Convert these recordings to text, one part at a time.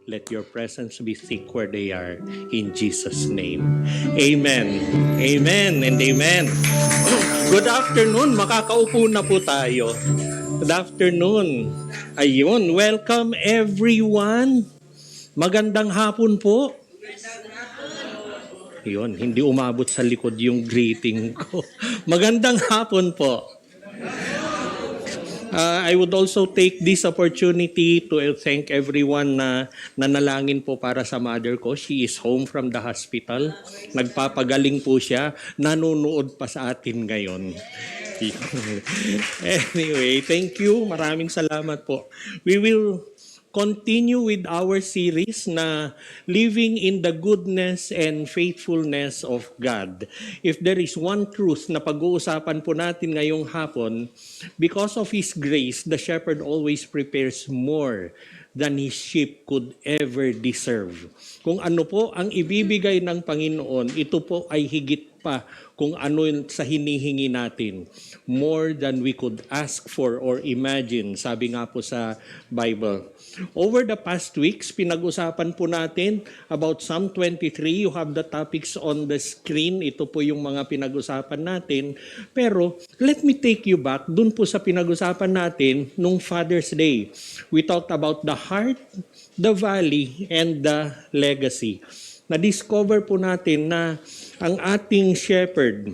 Let your presence be thick where they are. In Jesus' name. Amen. Amen and amen. Good afternoon. Makakaupo na po tayo. Good afternoon. Ayun. Welcome everyone. Magandang hapon po. Yun, hindi umabot sa likod yung greeting ko. Magandang hapon po. I would also take this opportunity to thank everyone na nanalangin po para sa mother ko. She is home from the hospital. Nagpapagaling po siya. Nanonood pa sa atin ngayon. Anyway, thank you. Maraming salamat po. We will continue with our series na Living in the Goodness and Faithfulness of God. If there is one truth na pag-uusapan po natin ngayong hapon, because of His grace, the shepherd always prepares more than his sheep could ever deserve. Kung ano po ang ibibigay ng Panginoon, ito po ay higit pa kung ano sa hinihingi natin. More than we could ask for or imagine, sabi nga po sa Bible. Over the past weeks, pinag-usapan po natin about Psalm 23. You have the topics on the screen. Ito po yung mga pinag-usapan natin. Pero let me take you back dun po sa pinag-usapan natin nung Father's Day. We talked about the heart, the valley, and the legacy. Na-discover po natin na ang ating shepherd,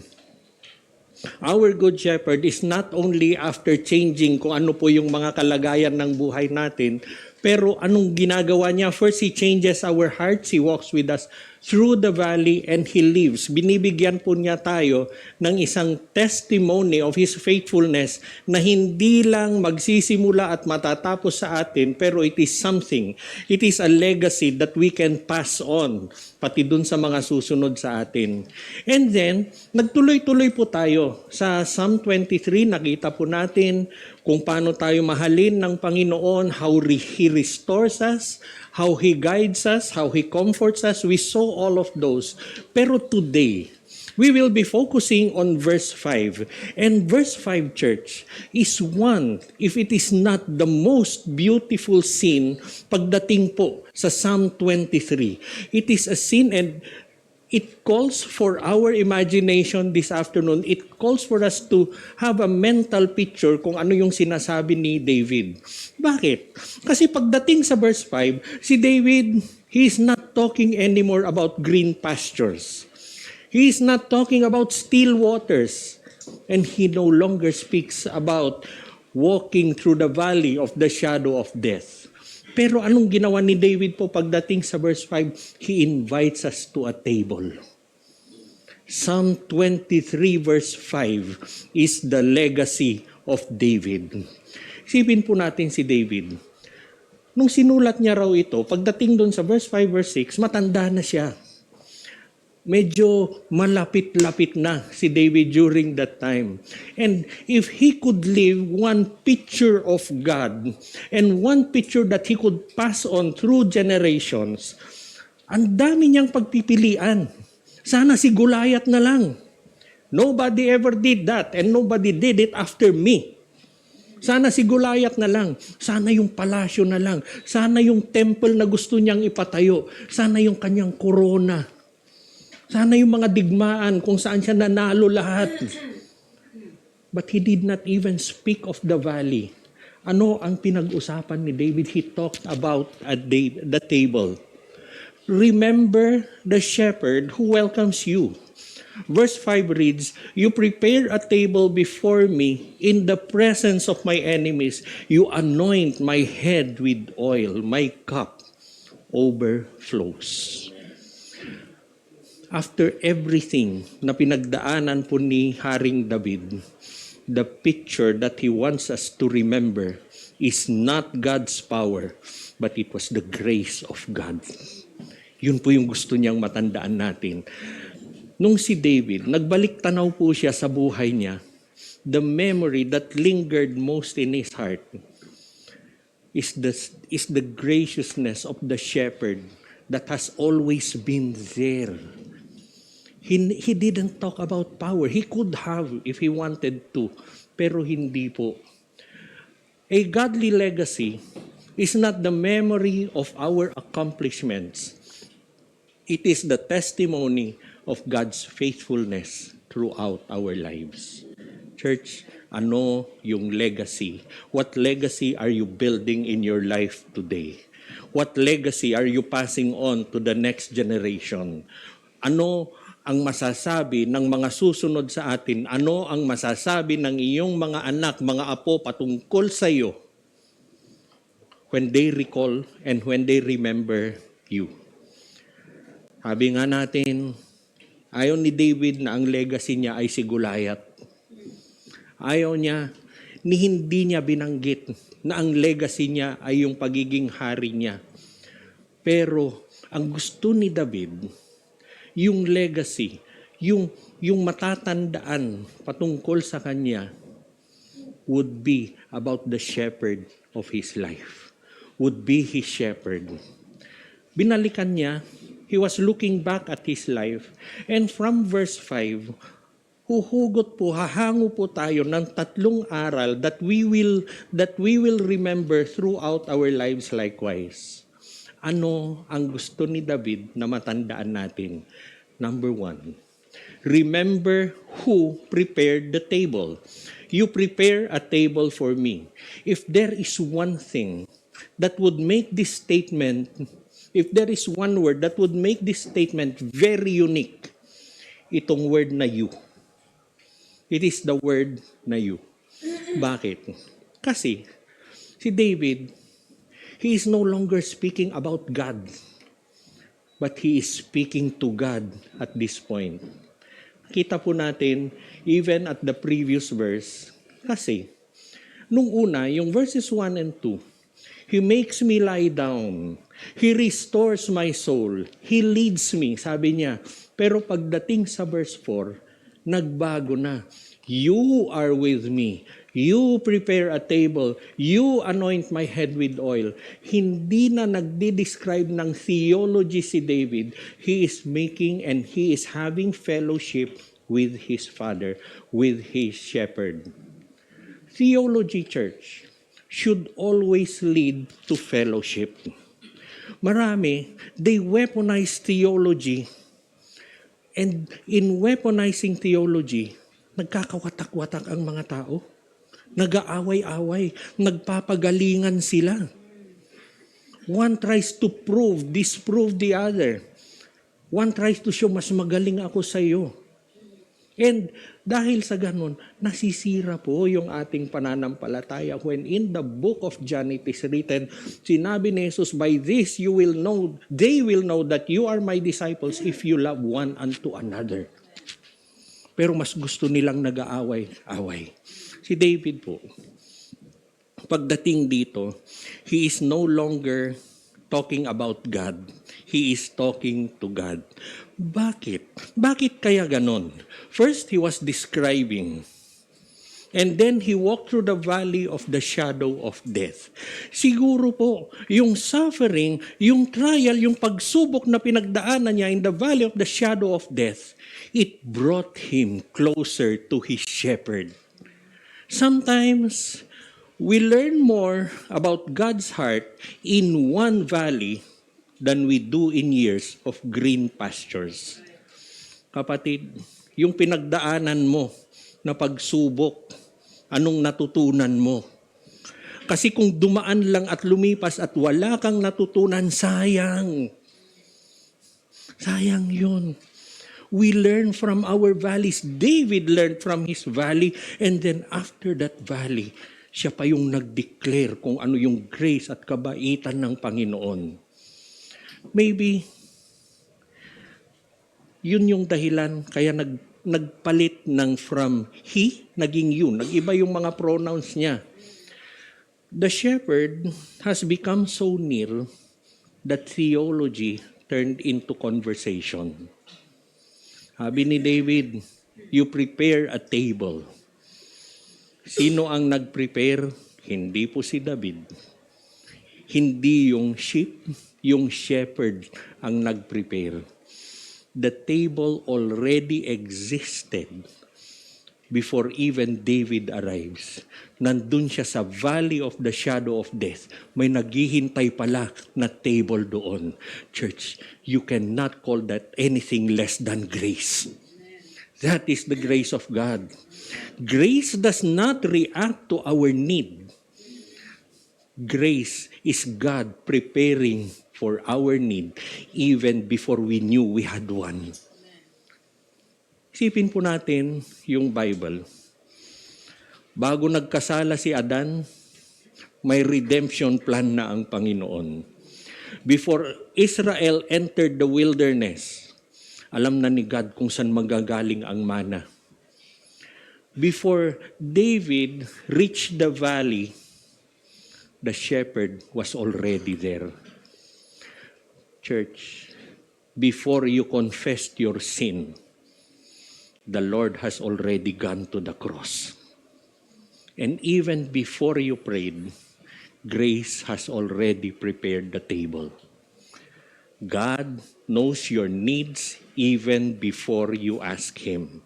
our good shepherd, is not only after changing kung ano po yung mga kalagayan ng buhay natin, pero anong ginagawa niya? First, He changes our hearts. He walks with us through the valley and He lives. Binibigyan po niya tayo ng isang testimony of His faithfulness na hindi lang magsisimula at matatapos sa atin, pero it is something. It is a legacy that we can pass on, pati dun sa mga susunod sa atin. And then, nagtuloy-tuloy po tayo. Sa Psalm 23, nakita po natin kung paano tayo mahalin ng Panginoon, how He restores us, how He guides us, how He comforts us. We saw all of those. Pero today, we will be focusing on verse 5. And verse 5, church, is one, if it is not the most beautiful scene pagdating po sa Psalm 23. It is a scene and it calls for our imagination this afternoon. It calls for us to have a mental picture kung ano yung sinasabi ni David. Bakit? Kasi pagdating sa verse 5, si David, he is not talking anymore about green pastures. He is not talking about still waters. And he no longer speaks about walking through the valley of the shadow of death. Pero anong ginawa ni David po pagdating sa verse 5? He invites us to a table. Psalm 23 verse 5 is the legacy of David. Isipin po natin si David. Nung sinulat niya raw ito, pagdating doon sa verse 5, verse 6, matanda na siya. Medyo malapit-lapit na si David during that time. And if he could leave one picture of God and one picture that he could pass on through generations, ang dami niyang pagpipilian. Sana si Goliath na lang. Nobody ever did that and nobody did it after me. Sana si Goliath na lang. Sana yung palasyo na lang. Sana yung temple na gusto niyang ipatayo. Sana yung kanyang korona. Sana yung mga digmaan kung saan siya nanalo lahat. But he did not even speak of the valley. Ano ang pinag-usapan ni David? He talked about the table. Remember the shepherd who welcomes you. Verse 5 reads, "You prepare a table before me in the presence of my enemies. You anoint my head with oil. My cup overflows." After everything na pinagdaanan po ni Haring David, the picture that he wants us to remember is not God's power, but it was the grace of God. Yun po yung gusto niyang matandaan natin. Nung si David, nagbalik tanaw po siya sa buhay niya, the memory that lingered most in his heart is the graciousness of the shepherd that has always been there. He didn't talk about power. He could have if he wanted to, pero hindi po. A godly legacy is not the memory of our accomplishments. It is the testimony of God's faithfulness throughout our lives. Church, ano yung legacy? What legacy are you building in your life today? What legacy are you passing on to the next generation? Ano ang masasabi ng mga susunod sa atin? Ano ang masasabi ng iyong mga anak, mga apo patungkol sa iyo when they recall and when they remember you? Sabi nga natin, ayaw ni David na ang legacy niya ay si Goliath. Ayaw niya, hindi niya binanggit na ang legacy niya ay yung pagiging hari niya. Pero ang gusto ni David, yung legacy, yung matatandaan patungkol sa kanya would be about the shepherd of his life, would be his shepherd. Binalikan niya, he was looking back at his life, and from verse 5, hahango po tayo ng tatlong aral that we will remember throughout our lives likewise. Ano ang gusto ni David na matandaan natin? Number 1, remember who prepared the table. You prepare a table for me. If there is one thing that would make this statement, if there is one word that would make this statement very unique, itong word na you. It is the word na you. Bakit? Kasi si David, he is no longer speaking about God, but he is speaking to God at this point. Kita po natin, even at the previous verse, kasi nung una, yung verses 1 and 2, he makes me lie down. He restores my soul. He leads me, sabi niya. Pero pagdating sa verse 4, nagbago na. You are with me. You prepare a table. You anoint my head with oil. Hindi na nagdi-describe ng theology si David. He is making and he is having fellowship with his father, with his shepherd. Theology, church, should always lead to fellowship. Marami, they weaponize theology. And in weaponizing theology, nagkakawatak-watak ang mga tao. Nag-aaway-away, nagpapagalingan sila. One tries to disprove the other. One tries to show, mas magaling ako sa iyo. And dahil sa ganun, nasisira po yung ating pananampalataya when in the book of John it is written, sinabi ni Jesus, by this you will know, they will know that you are my disciples if you love one unto another. Pero mas gusto nilang nag-aaway-away. Si David po, pagdating dito, he is no longer talking about God. He is talking to God. Bakit? Bakit kaya ganon? First, he was describing. And then he walked through the valley of the shadow of death. Siguro po, yung suffering, yung trial, yung pagsubok na pinagdaanan niya in the valley of the shadow of death, it brought him closer to his shepherd. Sometimes, we learn more about God's heart in one valley than we do in years of green pastures. Kapatid, yung pinagdaanan mo na pagsubok, anong natutunan mo? Kasi kung dumaan lang at lumipas at wala kang natutunan, sayang. Sayang yun. We learn from our valleys. David learned from his valley, and then after that valley, siya pa yung nag-declare kung ano yung grace at kabaitan ng Panginoon. Maybe, yun yung dahilan kaya nagpalit ng from he, naging you. Nag-iba yung mga pronouns niya. The shepherd has become so near that theology turned into conversation. Sabi ni David, you prepare a table. Sino ang nag-prepare? Hindi po si David. Hindi yung sheep, yung shepherd ang nag-prepare. The table already existed. before even David arrives. Nandun siya sa valley of the shadow of death. May naghihintay pala na table doon. Church, you cannot call that anything less than grace. That is the grace of God. Grace does not react to our need. Grace is God preparing for our need even before we knew we had one. Isipin po natin yung Bible. Bago nagkasala si Adan, may redemption plan na ang Panginoon. Before Israel entered the wilderness, alam na ni God kung saan magagaling ang mana. Before David reached the valley, the shepherd was already there. Church, before you confessed your sin, the Lord has already gone to the cross. And even before you prayed, grace has already prepared the table. God knows your needs even before you ask Him.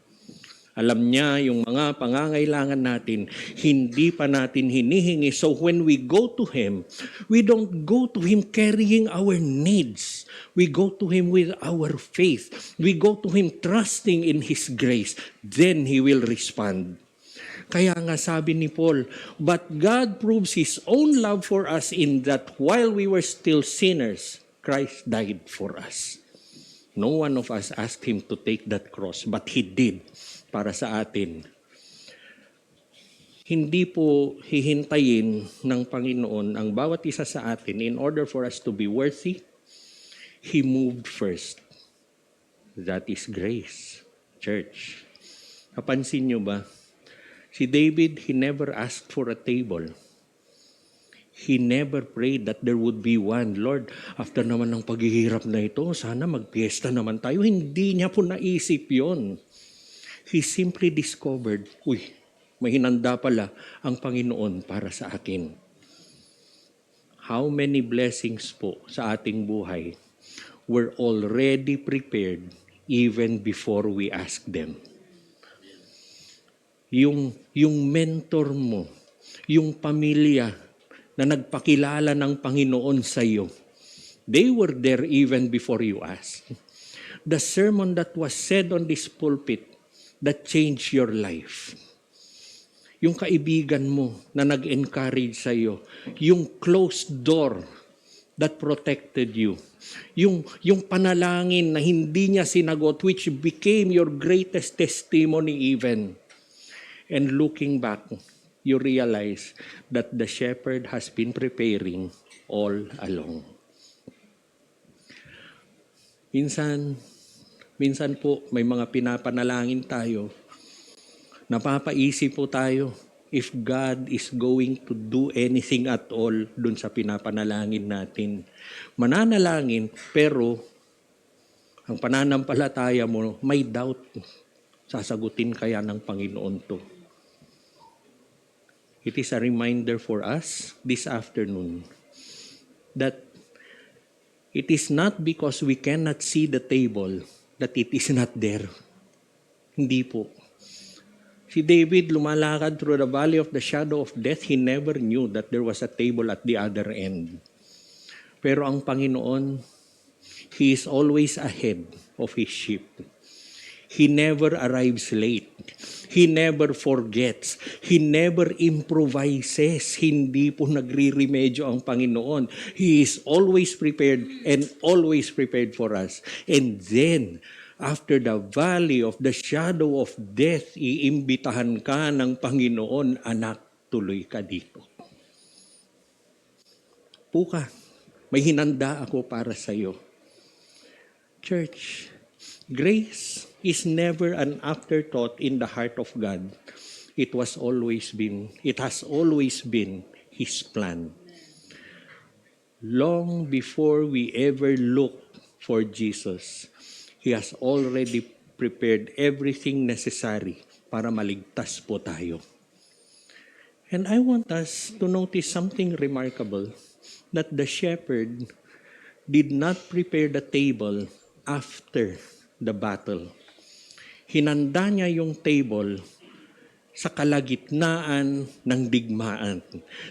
Alam niya yung mga pangangailangan natin, hindi pa natin hinihingi. So when we go to Him, we don't go to Him carrying our needs. We go to Him with our faith. We go to Him trusting in His grace. Then He will respond. Kaya nga sabi ni Paul, but God proves His own love for us in that while we were still sinners, Christ died for us. No one of us asked Him to take that cross, but He did para sa atin. Hindi po hihintayin ng Panginoon ang bawat isa sa atin in order for us to be worthy. He moved first. That is grace. Church, napansin nyo ba? Si David, he never asked for a table. He never prayed that there would be one. Lord, after naman ng paghihirap na ito, sana magpiesta naman tayo. Hindi niya po naisip yon. He simply discovered, may hinanda pala ang Panginoon para sa akin. How many blessings po sa ating buhay were already prepared even before we ask them. Yung mentor mo, yung pamilya na nagpakilala ng Panginoon sa iyo, they were there even before you asked. The sermon that was said on this pulpit that changed your life. Yung kaibigan mo na nag-encourage sa iyo, yung closed door that protected you, yung panalangin na hindi niya sinagot, which became your greatest testimony even. And looking back, you realize that the shepherd has been preparing all along. Minsan po may mga pinapanalangin tayo, napapaisip po tayo if God is going to do anything at all dun sa pinapanalangin natin. Mananalangin, pero ang pananampalataya mo, may doubt. Sasagutin kaya ng Panginoon to? It is a reminder for us this afternoon that it is not because we cannot see the table that it is not there. Hindi po. Si David lumalakad through the valley of the shadow of death. He never knew that there was a table at the other end. Pero ang Panginoon, He is always ahead of His sheep. He never arrives late. He never forgets. He never improvises. Hindi po nagre-remedyo ang Panginoon. He is always prepared and always prepared for us. And then, after the valley of the shadow of death, iimbitahan ka ng Panginoon, anak, tuloy ka dito. Puka, may hinanda ako para sa iyo. Church, grace is never an afterthought in the heart of God. It has always been His plan. Long before we ever look for Jesus, He has already prepared everything necessary para maligtas po tayo. And I want us to notice something remarkable, that the shepherd did not prepare the table after the battle. Hinanda niya yung table sa kalagitnaan ng digmaan,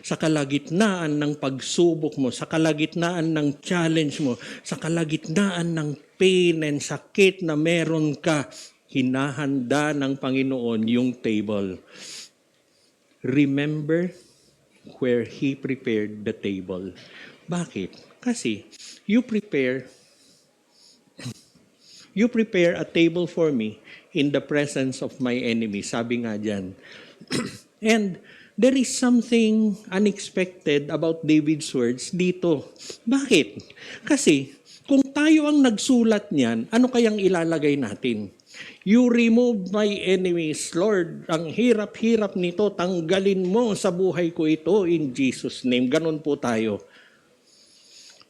sa kalagitnaan ng pagsubok mo, sa kalagitnaan ng challenge mo, sa kalagitnaan ng pain and sakit na meron ka, hinahanda ng Panginoon yung table. Remember where He prepared the table. Bakit? Kasi you prepare a table for me in the presence of my enemy. Sabi nga dyan. And there is something unexpected about David's words dito. Bakit? Kasi kung tayo ang nagsulat niyan, ano kayang ilalagay natin? You remove my enemies, Lord. Ang hirap-hirap nito, tanggalin mo sa buhay ko ito in Jesus' name. Ganon po tayo.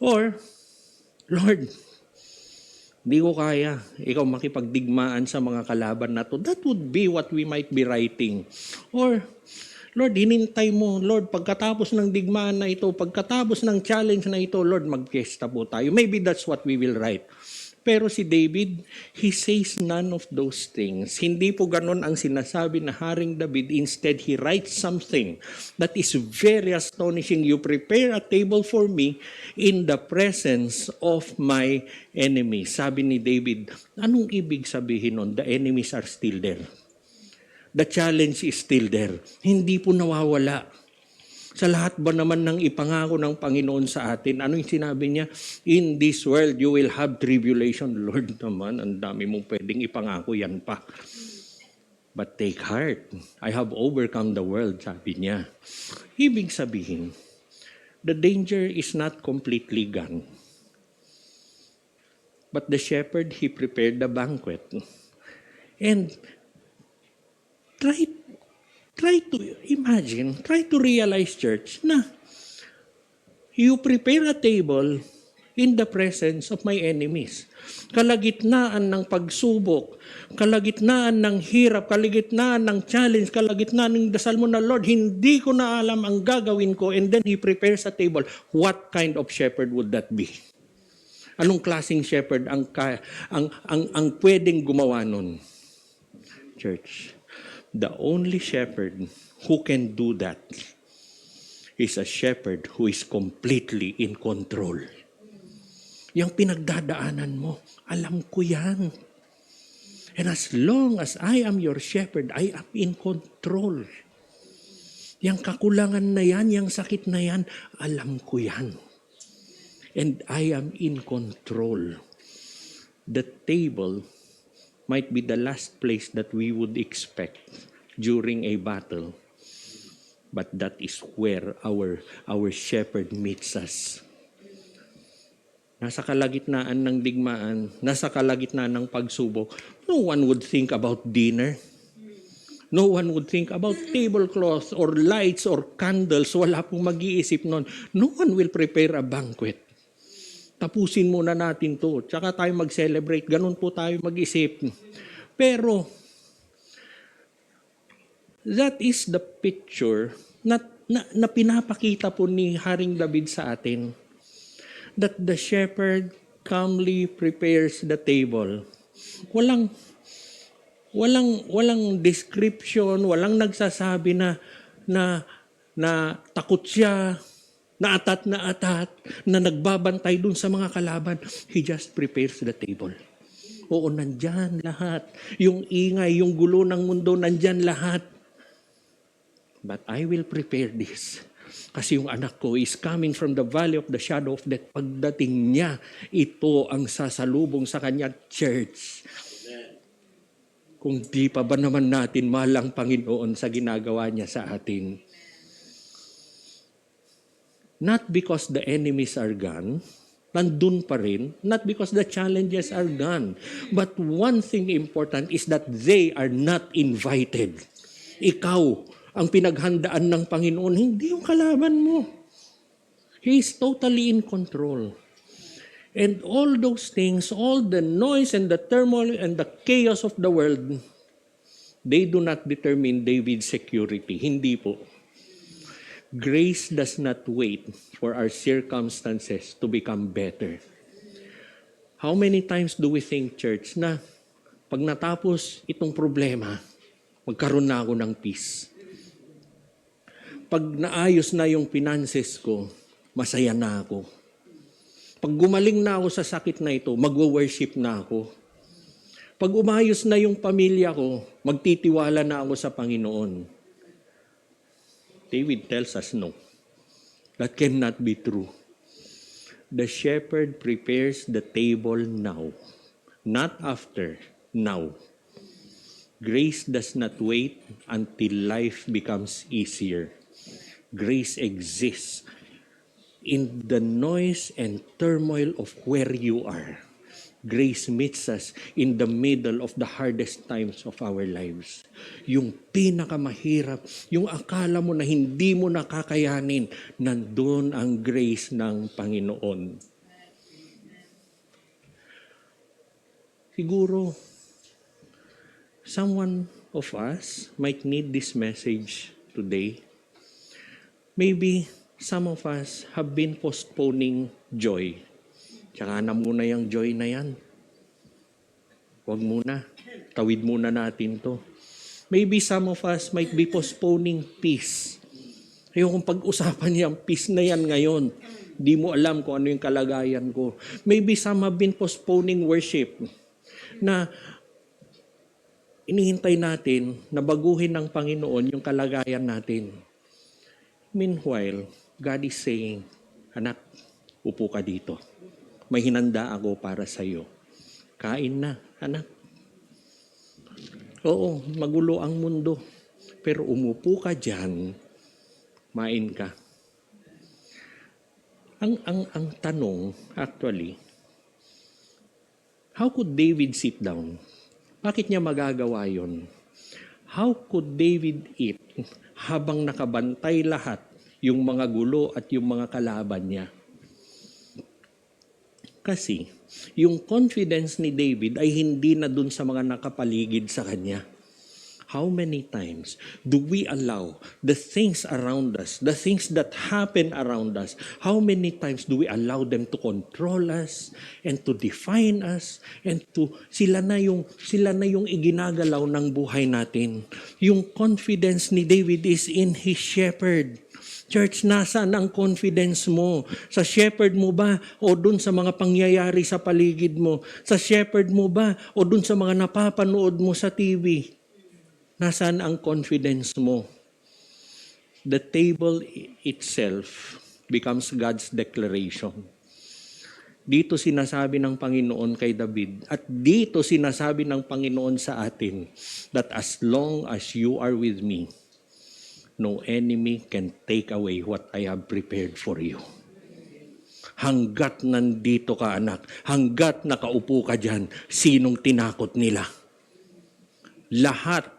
Or, Lord, di ko kaya, ikaw makipagdigmaan sa mga kalaban na to. That would be what we might be writing. Or, Lord, hinintay mo. Lord, pagkatapos ng digmaan na ito, pagkatapos ng challenge na ito, Lord, mag-fiesta po tayo. Maybe that's what we will write. Pero si David, he says none of those things. Hindi po ganun ang sinasabi na Haring David. Instead, he writes something that is very astonishing. You prepare a table for me in the presence of my enemies. Sabi ni David, anong ibig sabihin nun? The enemies are still there. The challenge is still there. Hindi po nawawala. Sa lahat ba naman ng ipangako ng Panginoon sa atin? Ano yung sinabi niya? In this world, you will have tribulation. Lord naman, ang dami mong pwedeng ipangako, yan pa. But take heart. I have overcome the world, sabi niya. Ibig sabihin, the danger is not completely gone. But the shepherd, he prepared the banquet. And try to imagine, try to realize, church, na you prepare a table in the presence of my enemies. Kalagitnaan ng pagsubok, kalagitnaan ng hirap, kalagitnaan ng challenge, kalagitnaan ng dasal mo na, Lord, hindi ko na alam ang gagawin ko, and then He prepares a table. What kind of shepherd would that be? Anong klaseng shepherd ang pwedeng gumawa nun? Church, the only shepherd who can do that is a shepherd who is completely in control. Yang pinagdadaanan mo, alam ko yan. And as long as I am your shepherd, I am in control. Yang kakulangan na yan, yang sakit na yan, alam ko yan. And I am in control. The table might be the last place that we would expect during a battle. But that is where our shepherd meets us. Nasa kalagitnaan ng digmaan, nasa kalagitnaan ng pagsubok, no one would think about dinner. No one would think about tablecloths or lights or candles. Wala pong mag-iisip nun. No one will prepare a banquet. Tapusin muna natin to. Tsaka tayo mag-celebrate. Ganun po tayo mag-isip. Pero, that is the picture na pinapakita po ni Haring David sa atin. That the shepherd calmly prepares the table. Walang description, walang nagsasabi na takot siya, na atat, na nagbabantay dun sa mga kalaban. He just prepares the table. Oo, nandyan lahat. Yung ingay, yung gulo ng mundo, nandyan lahat. But I will prepare this. Kasi yung anak ko is coming from the valley of the shadow of death. Pagdating niya, ito ang sasalubong sa kanya, church. Kung di pa ba naman natin mahal ang Panginoon sa ginagawa niya sa atin. Not because the enemies are gone, nandun pa rin, not because the challenges are gone, but one thing important is that they are not invited. Ikaw ang pinaghandaan ng Panginoon, hindi yung kalaban mo. He is totally in control. And all those things, all the noise and the turmoil and the chaos of the world, they do not determine David's security. Hindi po. Grace does not wait for our circumstances to become better. How many times do we think, church, na pag natapos itong problema, Magkaroon na ako ng peace. Pag naayos na yung finances ko, masaya na ako. Pag gumaling na ako sa sakit na ito, magwo-worship na ako. Pag umayos na yung pamilya ko, magtitiwala na ako sa Panginoon. David tells us no. That cannot be true. The shepherd prepares the table now, not after, now. Grace does not wait until life becomes easier. Grace exists in the noise and turmoil of where you are. Grace meets us in the middle of the hardest times of our lives. Yung pinakamahirap, yung akala mo na hindi mo nakakayanin, nandun ang grace ng Panginoon. Siguro, someone of us might need this message today. Maybe some of us have been postponing joy. Tsaka na muna yung joy na yan. Huwag muna. Tawid muna natin to. Maybe some of us might be postponing peace. Ayokong pag-usapan yung peace na yan ngayon. Di mo alam kung ano yung kalagayan ko. Maybe some have been postponing worship. Na inihintay natin na baguhin ng Panginoon yung kalagayan natin. Meanwhile, God is saying, anak, upo ka dito. May hinanda ako para sa iyo. Kain na, anak. Oo, magulo ang mundo. Pero umupo ka dyan, main ka. Ang tanong, actually, how could David sit down? Bakit niya magagawa yon? How could David eat habang nakabantay lahat yung mga gulo at yung mga kalaban niya? Kasi yung confidence ni David ay hindi na dun sa mga nakapaligid sa kanya. How many times do we allow the things around us, the things that happen around us, how many times do we allow them to control us and to define us and to sila na yung iginagalaw ng buhay natin. Yung confidence ni David is in his shepherd. Church, nasaan ang confidence mo? Sa shepherd mo ba o dun sa mga pangyayari sa paligid mo? Sa shepherd mo ba o dun sa mga napapanood mo sa TV? Nasaan ang confidence mo? The table itself becomes God's declaration. Dito sinasabi ng Panginoon kay David at dito sinasabi ng Panginoon sa atin that as long as you are with me, no enemy can take away what I have prepared for you. Hanggat nandito ka, anak, hanggat nakaupo ka dyan, sinong tinakot nila? Lahat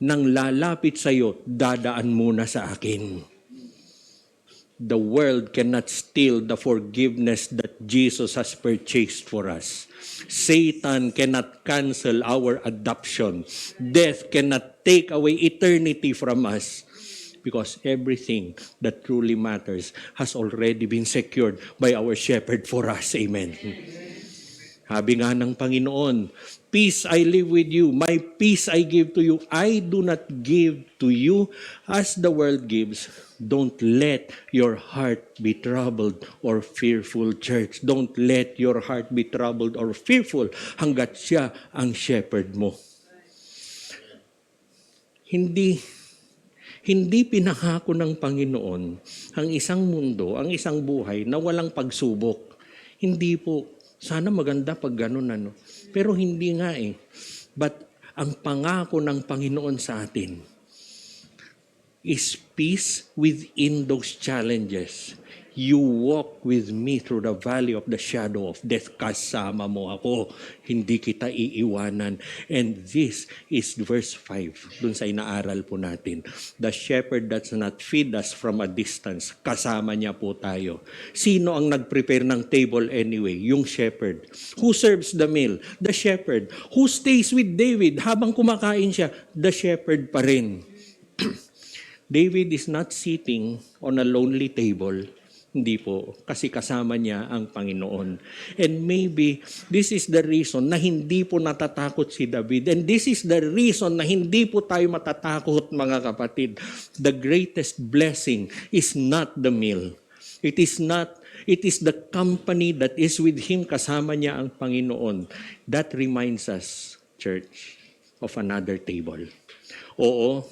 ng lalapit sa iyo, dadaan muna sa akin. The world cannot steal the forgiveness that Jesus has purchased for us. Satan cannot cancel our adoption. Death cannot take away eternity from us. Because everything that truly matters has already been secured by our shepherd for us. Amen. Sabi nga ng Panginoon, peace I live with you, my peace I give to you. I do not give to you as the world gives. Don't let your heart be troubled or fearful, church. Don't let your heart be troubled or fearful hanggat siya ang shepherd mo. Hindi pinangako ng Panginoon ang isang mundo, ang isang buhay na walang pagsubok. Hindi po. Sana maganda pag ganun ano. Pero hindi nga eh. But ang pangako ng Panginoon sa atin is peace within those challenges. You walk with me through the valley of the shadow of death. Kasama mo ako. Hindi kita iiwanan. And this is verse 5. Dun sa inaaral po natin. The shepherd does not feed us from a distance. Kasama niya po tayo. Sino ang nag-prepare ng table anyway? Yung shepherd. Who serves the meal? The shepherd. Who stays with David habang kumakain siya? The shepherd pa rin. David is not sitting on a lonely table. Hindi po, kasi kasama niya ang Panginoon. And maybe this is the reason na hindi po natatakot si David. And this is the reason na hindi po tayo matatakot, mga kapatid. The greatest blessing is not the meal. It is the company that is with him, kasama niya ang Panginoon. That reminds us, church, of another table. Oo,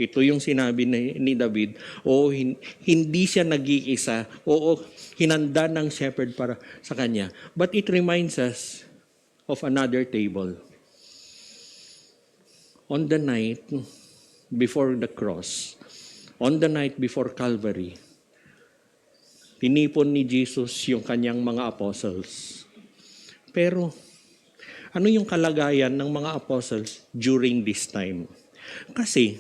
ito yung sinabi ni David. Oo, hindi siya nag-iisa. Oo, hinanda ng shepherd para sa kanya. But it reminds us of another table. On the night before the cross, on the night before Calvary, tinipon ni Jesus yung kanyang mga apostles. Pero, ano yung kalagayan ng mga apostles during this time? Kasi,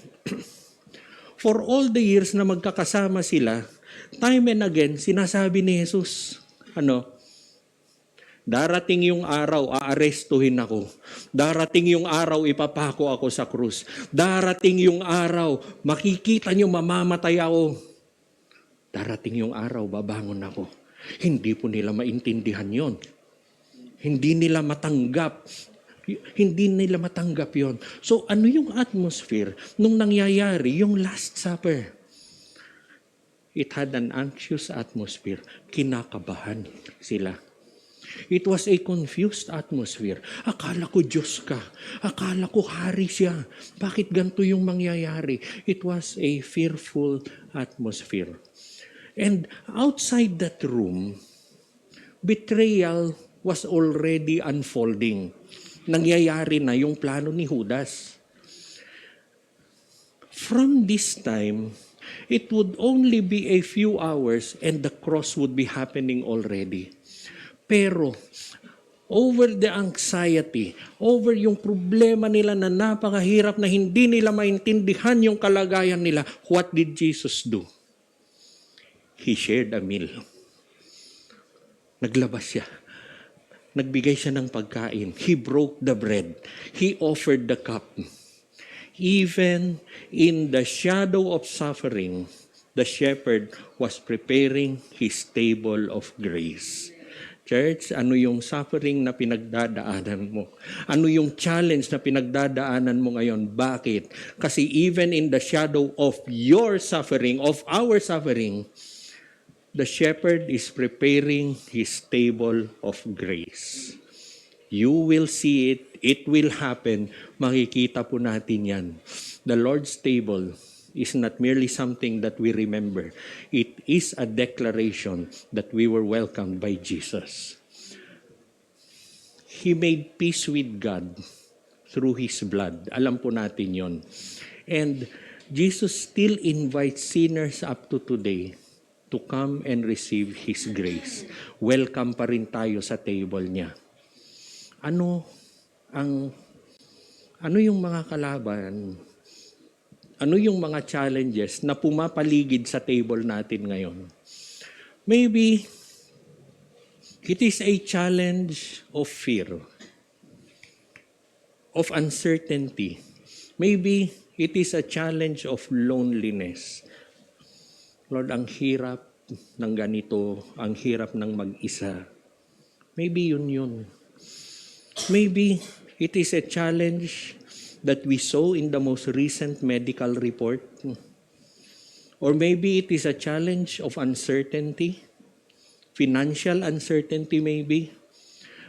for all the years na magkakasama sila, time and again, sinasabi ni Jesus, darating yung araw, aarestuhin ako. Darating yung araw, ipapako ako sa krus. Darating yung araw, makikita nyo mamamatay ako. Darating yung araw, babangon ako. Hindi po nila maintindihan yon. Hindi nila matanggap yon. So ano yung atmosphere nung nangyayari yung Last Supper? It had an anxious atmosphere. Kinakabahan sila. It was a confused atmosphere. Akala ko Diyos ka. Akala ko hari siya. Bakit ganito yung mangyayari? It was a fearful atmosphere. And outside that room, betrayal was already unfolding. Nangyayari na yung plano ni Judas. From this time, it would only be a few hours and the cross would be happening already. Pero, over the anxiety, over yung problema nila na napakahirap na hindi nila maintindihan yung kalagayan nila, what did Jesus do? He shared a meal. Naglabas siya. Nagbigay siya ng pagkain. He broke the bread. He offered the cup. Even in the shadow of suffering, the shepherd was preparing his table of grace. Church, ano yung suffering na pinagdadaanan mo? Ano yung challenge na pinagdadaanan mo ngayon? Bakit? Kasi even in the shadow of your suffering, of our suffering, the shepherd is preparing his table of grace. You will see it. It will happen. Makikita po natin yan. The Lord's table is not merely something that we remember. It is a declaration that we were welcomed by Jesus. He made peace with God through His blood. Alam po natin yon. And Jesus still invites sinners up to today to come and receive His grace. Welcome pa rin tayo sa table niya. Ano yung mga kalaban? Ano yung mga challenges na pumapaligid sa table natin ngayon? Maybe it is a challenge of fear, of uncertainty. Maybe it is a challenge of loneliness. Lord, ang hirap ng ganito, ang hirap ng mag-isa. Maybe yun. Maybe it is a challenge that we saw in the most recent medical report. Or maybe it is a challenge of uncertainty, financial uncertainty maybe.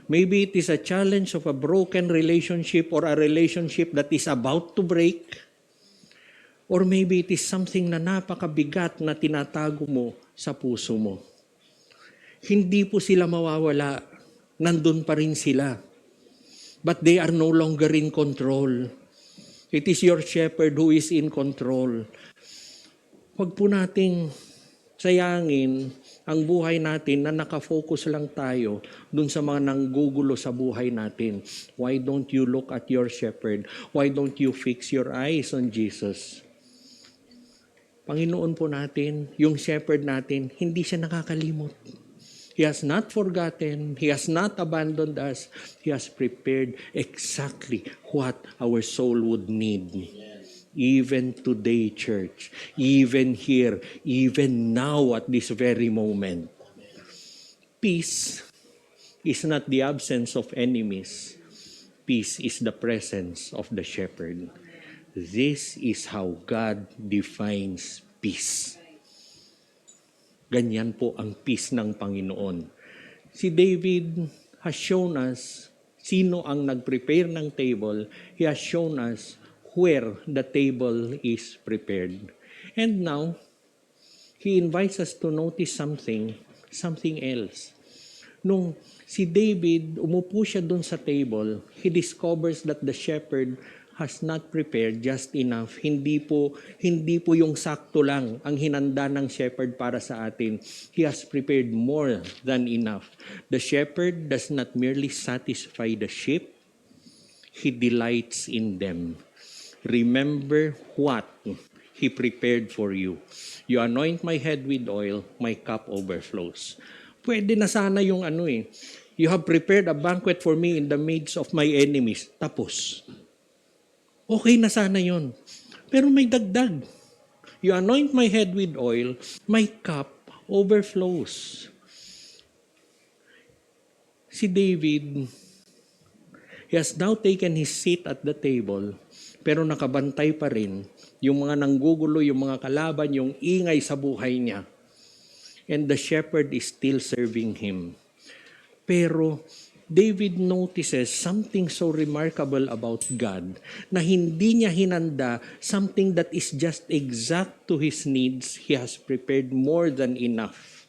Maybe it is a challenge of a broken relationship or a relationship that is about to break. Or maybe it is something na napakabigat na tinatago mo sa puso mo. Hindi po sila mawawala. Nandun pa rin sila. But they are no longer in control. It is your shepherd who is in control. Huwag po nating sayangin ang buhay natin na nakafocus lang tayo dun sa mga nanggugulo sa buhay natin. Why don't you look at your shepherd? Why don't you fix your eyes on Jesus? Panginoon po natin, yung shepherd natin, hindi siya nakakalimot. He has not forgotten. He has not abandoned us. He has prepared exactly what our soul would need. Even today, church, even here, even now at this very moment, peace is not the absence of enemies. Peace is the presence of the shepherd. This is how God defines peace. Ganyan po ang peace ng Panginoon. Si David has shown us sino ang nag-prepare ng table. He has shown us where the table is prepared. And now, he invites us to notice something else. Nung si David, umupo siya dun sa table, he discovers that the shepherd has not prepared just enough. Hindi po yung sakto lang ang hinanda ng shepherd para sa atin. He has prepared more than enough. The shepherd does not merely satisfy the sheep, he delights in them. Remember what he prepared for you. You anoint my head with oil, my cup overflows. Pwede na sana yung you have prepared a banquet for me in the midst of my enemies. Tapos. Okay na sana yun. Pero may dagdag. You anoint my head with oil, my cup overflows. Si David, he has now taken his seat at the table, pero nakabantay pa rin yung mga nanggugulo, yung mga kalaban, yung ingay sa buhay niya. And the shepherd is still serving him. Pero David notices something so remarkable about God na hindi niya hinanda something that is just exact to his needs. He has prepared more than enough.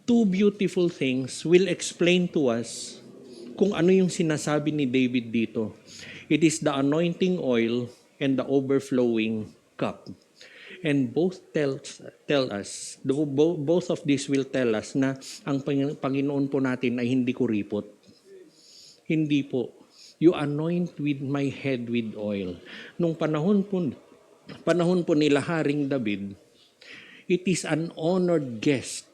Two beautiful things will explain to us kung ano yung sinasabi ni David dito. It is the anointing oil and the overflowing cup. And both of these will tell us na ang Panginoon po natin ay hindi kuripot. Hindi po. You anoint with my head with oil. Nung panahon po nila Haring David, it is an honored guest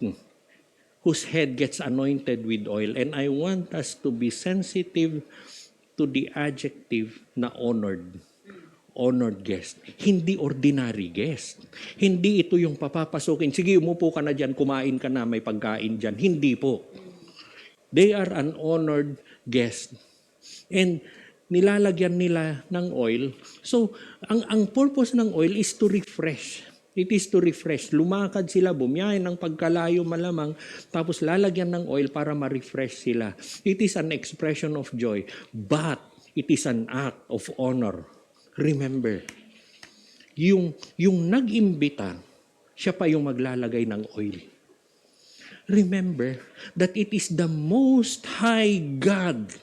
whose head gets anointed with oil. And I want us to be sensitive to the adjective na honored. Honored guest. Hindi ordinary guest. Hindi ito yung papapasukin. Sige, umupo ka na dyan, kumain ka na, may pagkain dyan. Hindi po. They are an honored guest. And nilalagyan nila ng oil. So, ang purpose ng oil is to refresh. It is to refresh. Lumakad sila, bumiyahin ng pagkalayo malamang, tapos lalagyan ng oil para ma-refresh sila. It is an expression of joy, but it is an act of honor. Remember, yung nag-imbita, siya pa yung maglalagay ng oil. Remember that it is the Most High God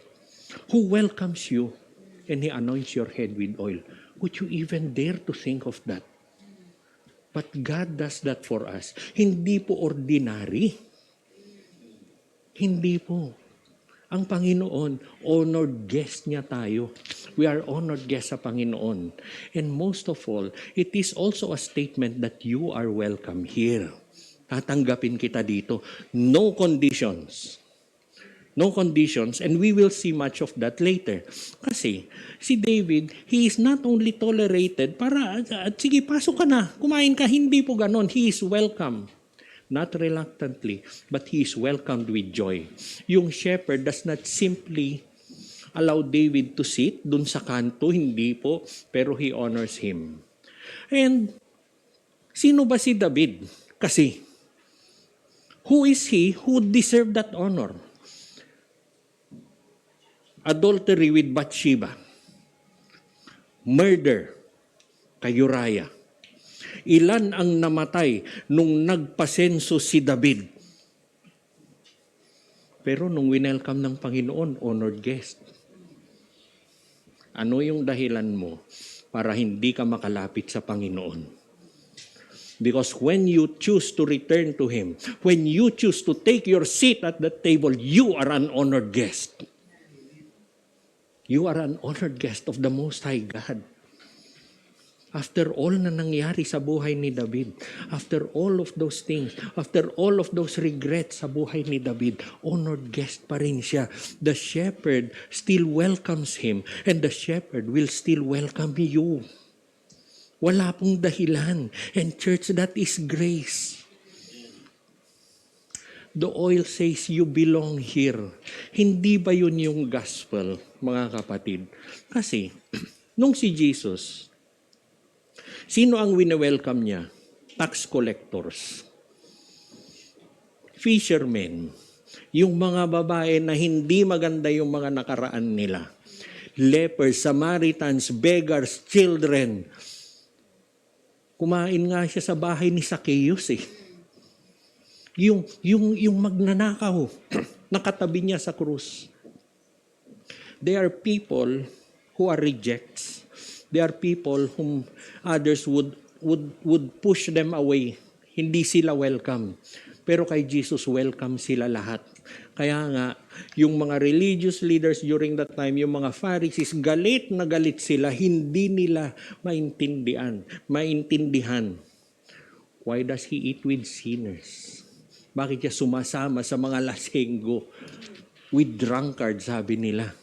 who welcomes you and He anoints your head with oil. Would you even dare to think of that? But God does that for us. Hindi po ordinary. Hindi po. Ang Panginoon, honored guest niya tayo. We are honored guests sa Panginoon. And most of all, it is also a statement that you are welcome here. Tatanggapin kita dito. No conditions. No conditions, and we will see much of that later. Kasi si David, he is not only tolerated para, sige, pasok ka na, kumain ka, hindi po ganon. He is welcome. Not reluctantly, but he is welcomed with joy. Yung shepherd does not simply allow David to sit dun sa kanto, hindi po, pero he honors him. And sino ba si David? Kasi, who is he who deserved that honor? Adultery with Bathsheba. Murder kay Uriah. Ilan ang namatay nung nagpasenso si David? Pero nung winelcome ng Panginoon, honored guest. Ano yung dahilan mo para hindi ka makalapit sa Panginoon? Because when you choose to return to Him, when you choose to take your seat at the table, you are an honored guest. You are an honored guest of the Most High God. After all na nangyari sa buhay ni David, after all of those things, after all of those regrets sa buhay ni David, honored guest pa rin siya. The shepherd still welcomes him, and the shepherd will still welcome you. Wala pong dahilan. And church, that is grace. The oil says you belong here. Hindi ba yun yung gospel, mga kapatid? Kasi, nung si Jesus, sino ang wine-welcome niya? Tax collectors. Fishermen. Yung mga babae na hindi maganda yung mga nakaraan nila. Lepers, Samaritans, beggars, children. Kumain nga siya sa bahay ni Zacchaeus eh. Yung magnanakaw, nakatabi niya sa krus. They are people who are rejects. They are people whom others would push them away. Hindi sila welcome. Pero kay Jesus, welcome sila lahat. Kaya nga, yung mga religious leaders during that time, yung mga Pharisees, galit na galit sila, hindi nila maintindihan. Why does he eat with sinners? Bakit siya sumasama sa mga lasenggo? With drunkards, sabi nila.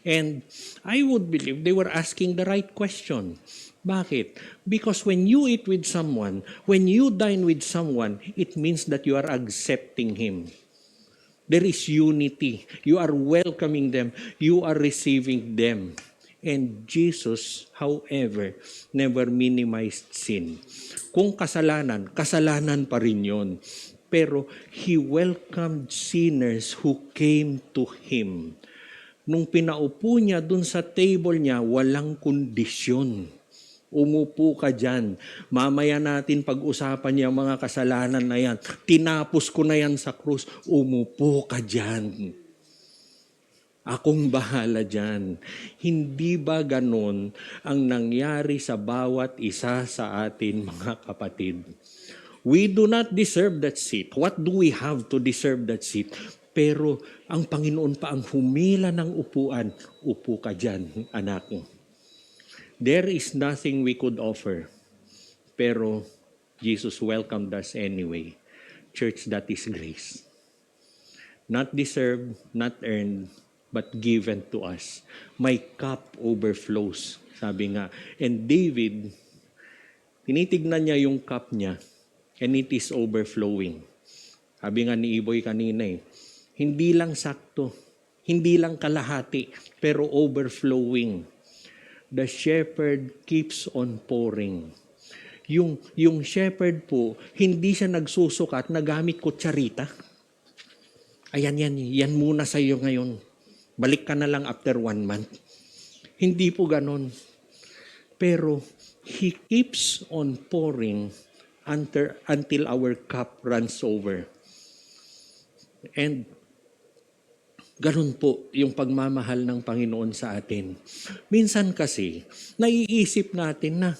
And I would believe they were asking the right question. Bakit? Because when you eat with someone, when you dine with someone, it means that you are accepting him. There is unity. You are welcoming them. You are receiving them. And Jesus, however, never minimized sin. Kung kasalanan, kasalanan pa rin yun. Pero He welcomed sinners who came to Him. Nung pinaupo niya dun sa table niya, walang kondisyon. Umupo ka dyan. Mamaya natin pag-usapan niya mga kasalanan na yan. Tinapos ko na yan sa krus. Umupo ka dyan. Akong bahala dyan. Hindi ba ganon ang nangyari sa bawat isa sa atin, mga kapatid? We do not deserve that seat. What do we have to deserve that seat? Pero ang Panginoon pa ang humila ng upuan. Upo ka dyan, anak. There is nothing we could offer. Pero Jesus welcomed us anyway. Church, that is grace. Not deserved, not earned, but given to us. My cup overflows. Sabi nga. And David, tinitignan niya yung cup niya. And it is overflowing. Sabi nga ni Iboy kanina hindi lang sakto, hindi lang kalahati, pero overflowing. The shepherd keeps on pouring. Yung shepherd po, hindi siya nagsusukat na gamit kutsarita. Ayan, yan muna sa iyo ngayon. Balik ka na lang after 1 month. Hindi po ganon. Pero He keeps on pouring until our cup runs over. And ganun po yung pagmamahal ng Panginoon sa atin. Minsan kasi, naiisip natin na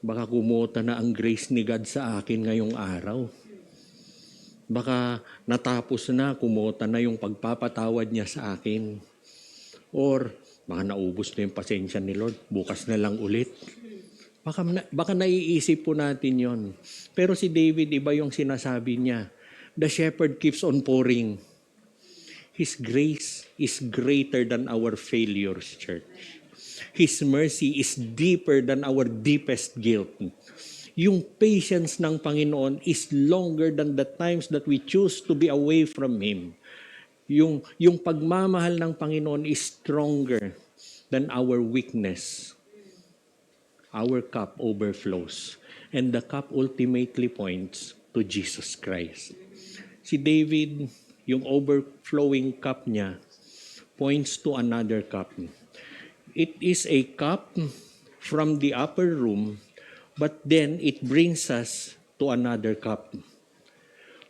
baka kumuta na ang grace ni God sa akin ngayong araw. Baka natapos na, kumuta na yung pagpapatawad niya sa akin. Or baka naubos na yung pasensya ni Lord, bukas na lang ulit. Baka naiisip po natin yon. Pero si David, iba yung sinasabi niya. The shepherd keeps on pouring. His grace is greater than our failures, church. His mercy is deeper than our deepest guilt. Yung patience ng Panginoon is longer than the times that we choose to be away from Him. Yung pagmamahal ng Panginoon is stronger than our weakness. Our cup overflows. And the cup ultimately points to Jesus Christ. Si David, yung overflowing cup niya, points to another cup. It is a cup from the upper room, but then it brings us to another cup.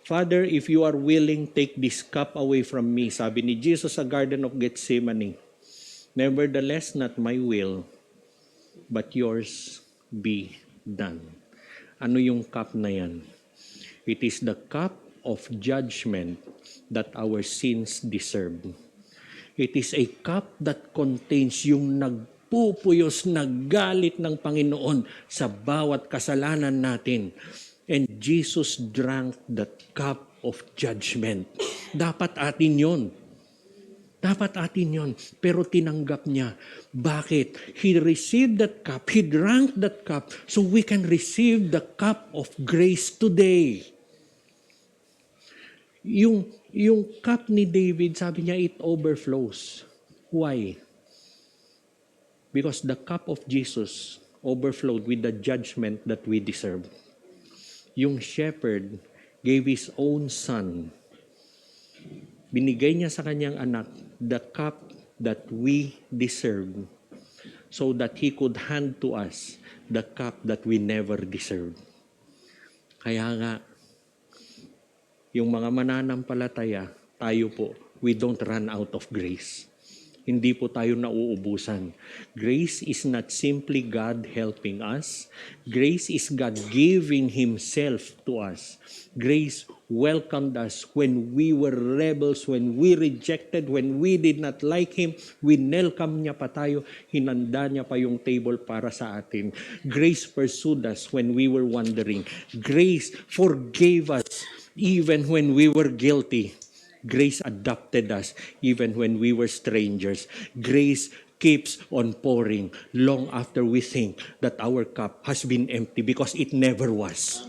Father, if you are willing, take this cup away from me. Sabi ni Jesus sa Garden of Gethsemane, nevertheless, not my will, but yours be done. Ano yung cup na yan? It is the cup of judgment that our sins deserve. It is a cup that contains yung nagpupuyos na galit ng Panginoon sa bawat kasalanan natin. And Jesus drank that cup of judgment. Dapat atin yon. Dapat atin yon. Pero tinanggap niya. Bakit? He received that cup. He drank that cup so we can receive the cup of grace today. Yung cup ni David, sabi niya, it overflows. Why? Because the cup of Jesus overflowed with the judgment that we deserve. Yung shepherd gave his own son. Binigay niya sa kanyang anak the cup that we deserve so that he could hand to us the cup that we never deserve. Kaya nga, yung mga mananampalataya, tayo po, we don't run out of grace. Hindi po tayo nauubusan. Grace is not simply God helping us. Grace is God giving Himself to us. Grace welcomed us when we were rebels, when we rejected, when we did not like Him. Winelcome niya pa tayo. Hinanda niya pa yung table para sa atin. Grace pursued us when we were wandering. Grace forgave us even when we were guilty. Grace adopted us even when we were strangers. Grace keeps on pouring long after we think that our cup has been empty because it never was.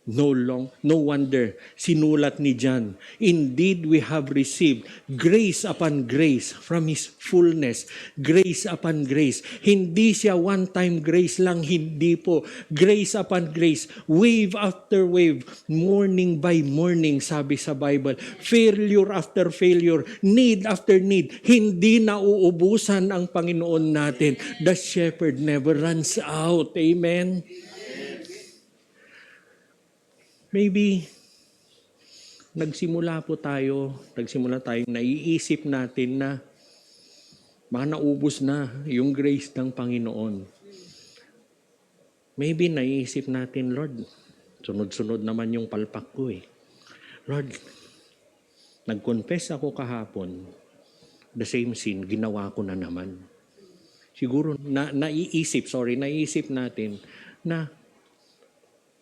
No wonder, sinulat ni John, indeed we have received grace upon grace from His fullness. Grace upon grace. Hindi siya one-time grace lang, hindi po. Grace upon grace, wave after wave, morning by morning, sabi sa Bible. Failure after failure, need after need. Hindi nauubusan ang Panginoon natin. The shepherd never runs out. Amen? Maybe, nagsimula tayong naiisip natin na baka naubos na yung grace ng Panginoon. Maybe naiisip natin, Lord, sunod-sunod naman yung palpak ko eh. Lord, nag-confess ako kahapon, the same sin, ginawa ko na naman. Siguro, naiisip natin na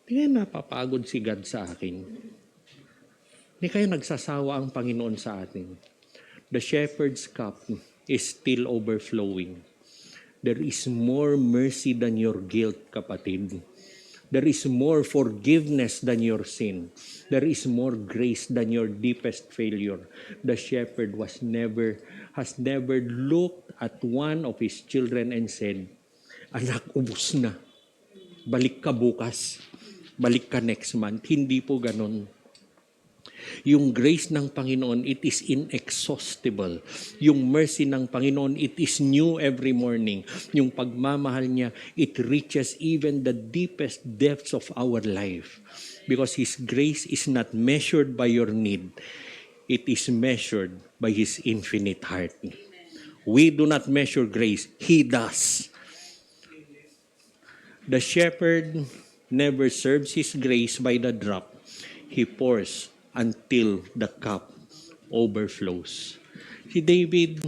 hindi kaya napapagod si God sa akin. Hindi kaya nagsasawa ang Panginoon sa atin. The shepherd's cup is still overflowing. There is more mercy than your guilt, kapatid. There is more forgiveness than your sin. There is more grace than your deepest failure. The shepherd has never looked at one of his children and said, "Anak, ubos na. Balik ka bukas. Balik ka next month." Hindi po ganun. Yung grace ng Panginoon, it is inexhaustible. Yung mercy ng Panginoon, it is new every morning. Yung pagmamahal niya, it reaches even the deepest depths of our life. Because His grace is not measured by your need. It is measured by His infinite heart. We do not measure grace. He does. The shepherd never serves His grace by the drop. He pours until the cup overflows. Si David,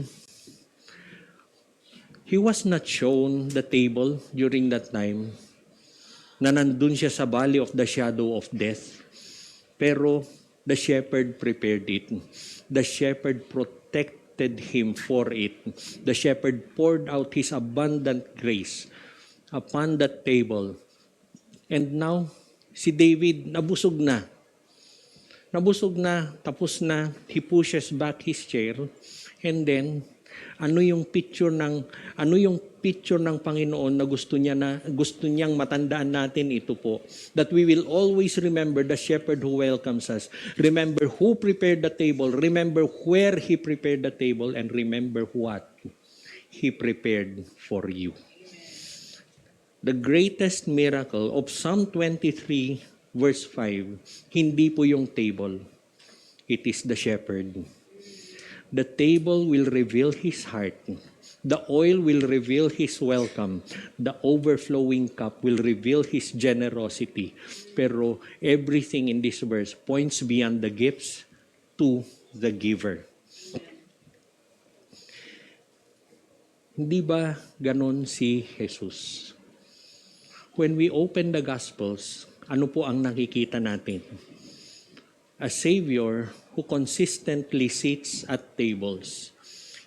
he was not shown the table during that time na nandun siya sa valley of the shadow of death. Pero the shepherd prepared it. The shepherd protected him for it. The shepherd poured out His abundant grace upon that table. And now, si David, nabusog na. Tapos na, he pushes back his chair. And then, ano yung picture ng Panginoon na gusto niyang matandaan natin ito po. That we will always remember the shepherd who welcomes us. Remember who prepared the table. Remember where He prepared the table. And remember what He prepared for you. The greatest miracle of Psalm 23 verse 5, hindi po yung table. It is the shepherd. The table will reveal His heart. The oil will reveal His welcome. The overflowing cup will reveal His generosity. Pero everything in this verse points beyond the gifts to the giver. Hindi ba ganon si Jesus? When we open the Gospels, ano po ang nakikita natin? A Savior who consistently sits at tables.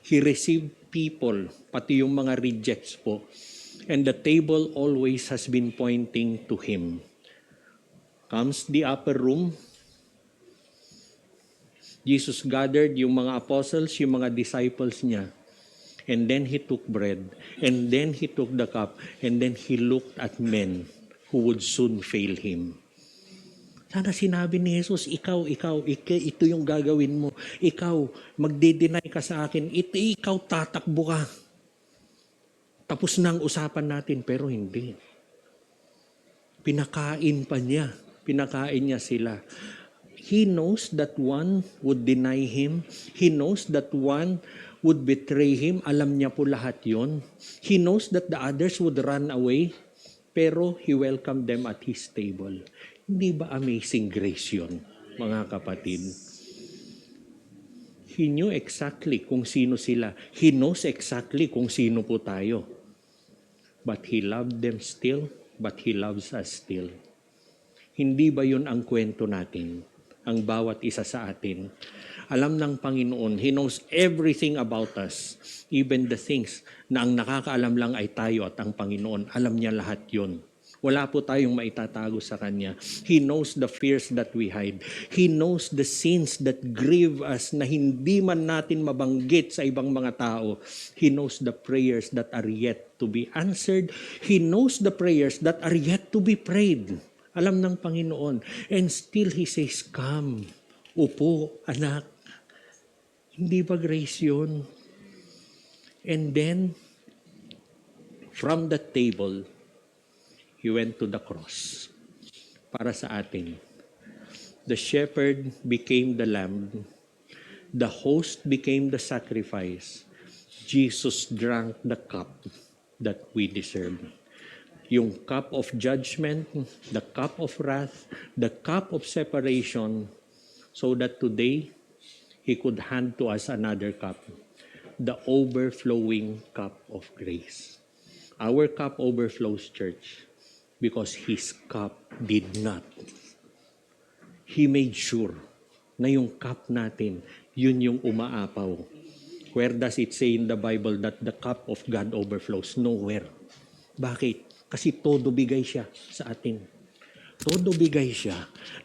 He received people, pati yung mga rejects po. And the table always has been pointing to Him. Comes the upper room. Jesus gathered yung mga apostles, yung mga disciples niya. And then He took bread. And then He took the cup. And then He looked at men who would soon fail Him. Sana sinabi ni Jesus, ikaw, ito yung gagawin mo. Ikaw, magde-deny ka sa akin. Ikaw, tatakbo ka. Tapos na ang usapan natin, pero hindi. Pinakain niya sila. He knows that one would deny Him. He knows that one would betray Him. Alam niya po lahat yon. He knows that the others would run away. Pero He welcomed them at His table. Hindi ba amazing grace yun, mga kapatid? He knew exactly kung sino sila. He knows exactly kung sino po tayo. But He loved them still, but He loves us still. Hindi ba yun ang kwento natin? Ang bawat isa sa atin. Alam ng Panginoon, He knows everything about us. Even the things na ang nakakaalam lang ay tayo at ang Panginoon. Alam niya lahat yun. Wala po tayong maitatago sa Kanya. He knows the fears that we hide. He knows the sins that grieve us na hindi man natin mabanggit sa ibang mga tao. He knows the prayers that are yet to be answered. He knows the prayers that are yet to be prayed. Alam ng Panginoon. And still He says, come. Upo, anak. Hindi ba grace yun? And then, from the table, He went to the cross para sa atin. The shepherd became the lamb. The host became the sacrifice. Jesus drank the cup that we deserve. Yung cup of judgment, the cup of wrath, the cup of separation, so that today, He could hand to us another cup, the overflowing cup of grace. Our cup overflows, church, because His cup did not. He made sure na yung cup natin, yun yung umaapaw. Where does it say in the Bible that the cup of God overflows? Nowhere. Bakit? Kasi todo bigay siya sa atin. Todo bigay siya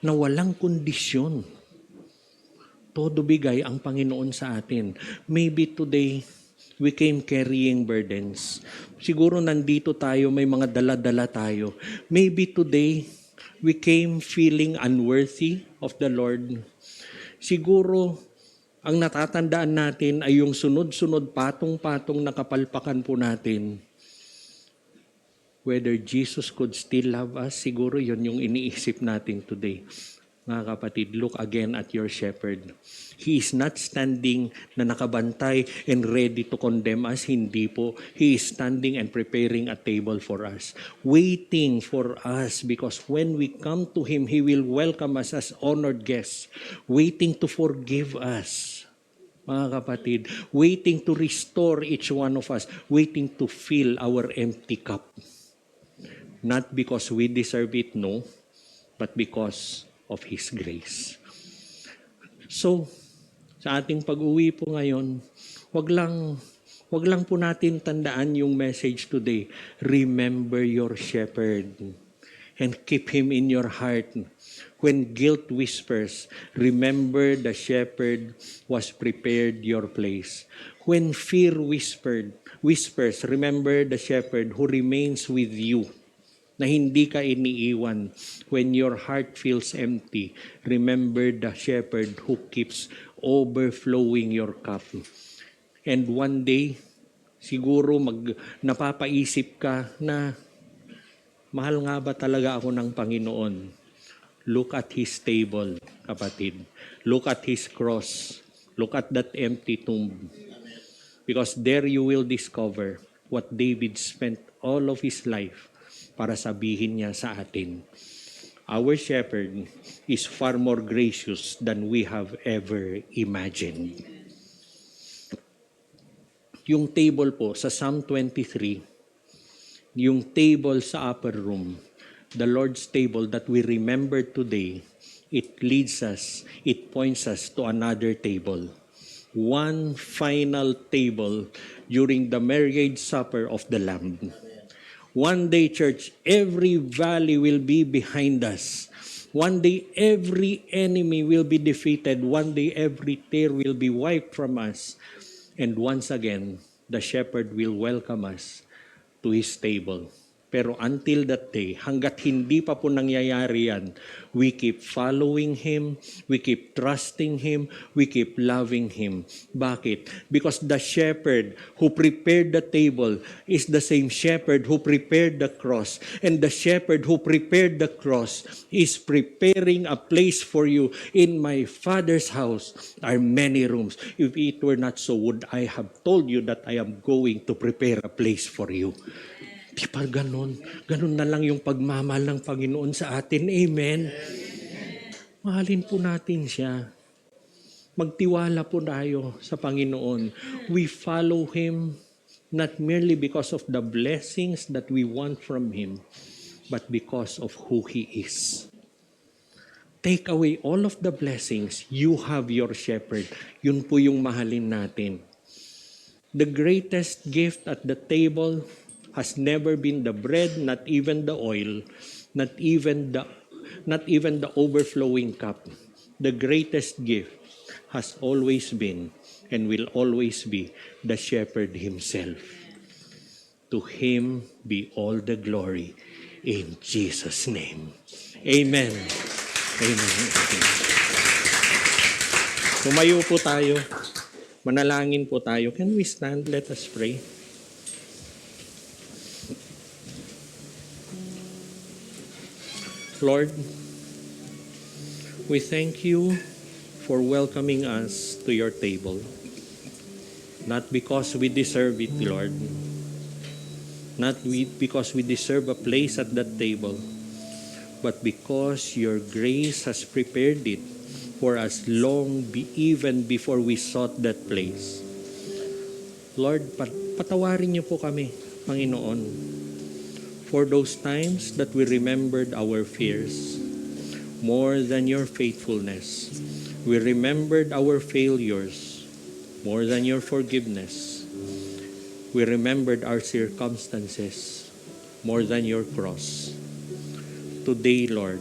na walang kondisyon. Todo bigay ang Panginoon sa atin. Maybe today, we came carrying burdens. Siguro nandito tayo, may mga dala-dala tayo. Maybe today, we came feeling unworthy of the Lord. Siguro, ang natatandaan natin ay yung sunod-sunod patong-patong na kapalpakan po natin. Whether Jesus could still love us, siguro yun yung iniisip natin today. Mga kapatid, look again at your shepherd. He is not standing na nakabantay and ready to condemn us. Hindi po. He is standing and preparing a table for us. Waiting for us because when we come to Him, He will welcome us as honored guests. Waiting to forgive us. Mga kapatid, waiting to restore each one of us. Waiting to fill our empty cup. Not because we deserve it, no, but because of His grace. So, sa ating pag-uwi po ngayon, wag lang po natin tandaan yung message today. Remember your shepherd and keep him in your heart. When guilt whispers, remember the shepherd was prepared your place. When fear whispers, remember the shepherd who remains with you, na hindi ka iniiwan. When your heart feels empty, remember the shepherd who keeps overflowing your cup. And one day, siguro napapaisip ka na, mahal nga ba talaga ako ng Panginoon? Look at His table, kapatid. Look at His cross. Look at that empty tomb. Because there you will discover what David spent all of his life para sabihin niya sa atin. Our shepherd is far more gracious than we have ever imagined. Yung table po sa Psalm 23, yung table sa upper room, the Lord's table that we remember today it leads us, it points us to another table. One final table during the marriage supper of the Lamb. One day, church, every valley will be behind us. One day, every enemy will be defeated. One day, every tear will be wiped from us. And once again, the shepherd will welcome us to his table. Pero until that day, hanggat hindi pa po nangyayari yan, we keep following Him, we keep trusting Him, we keep loving Him. Bakit? Because the shepherd who prepared the table is the same shepherd who prepared the cross. And the shepherd who prepared the cross is preparing a place for you. In my Father's house are many rooms. If it were not so, would I have told you that I am going to prepare a place for you? Di pa ganun. Ganun na lang yung pagmamahal ng Panginoon sa atin. Amen. Mahalin po natin siya. Magtiwala po tayo sa Panginoon. We follow Him not merely because of the blessings that we want from Him, but because of who He is. Take away all of the blessings. You have your shepherd. Yun po yung mahalin natin. The greatest gift at the table has never been the bread, not even the oil, not even the overflowing cup. The greatest gift has always been and will always be the shepherd himself. To him be all the glory in Jesus' name. Amen. Amen. Tumayo po tayo. Manalangin po tayo. Can we stand? Let us pray. Lord, we thank you for welcoming us to your table. Not because we deserve it, Lord. Not because we deserve a place at that table, but because your grace has prepared it for us even before we sought that place. Lord, patawarin niyo po kami, Panginoon, for those times that we remembered our fears more than your faithfulness. We remembered our failures more than your forgiveness. We remembered our circumstances more than your cross. Today, Lord,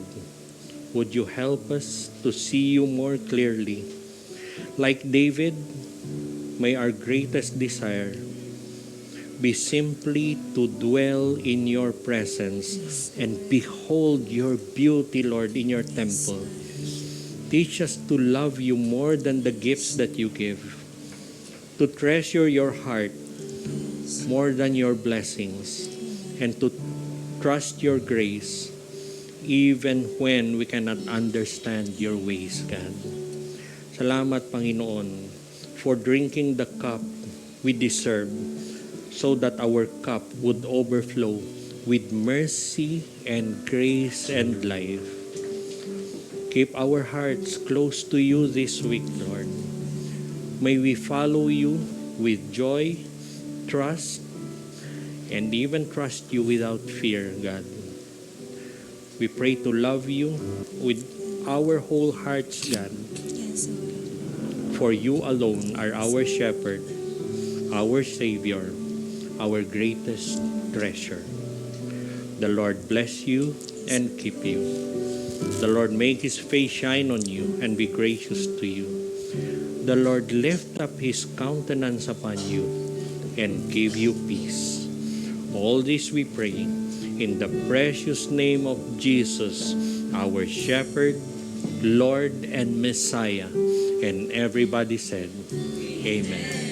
would you help us to see you more clearly? Like David, may our greatest desire be simply to dwell in your presence and behold your beauty, Lord, in your temple. Teach us to love you more than the gifts that you give, to treasure your heart more than your blessings, and to trust your grace even when we cannot understand your ways, God. Salamat, Panginoon, for drinking the cup we deserve, so that our cup would overflow with mercy and grace and life. Keep our hearts close to you this week, Lord. May we follow you with joy, trust, and even trust you without fear, God. We pray to love you with our whole hearts, God. Yes, Lord. For you alone are our shepherd, our Savior, our greatest treasure. The Lord bless you and keep you. The Lord make His face shine on you and be gracious to you. The Lord lift up His countenance upon you and give you peace. All this we pray in the precious name of Jesus, our Shepherd, Lord, and Messiah. And everybody said, Amen.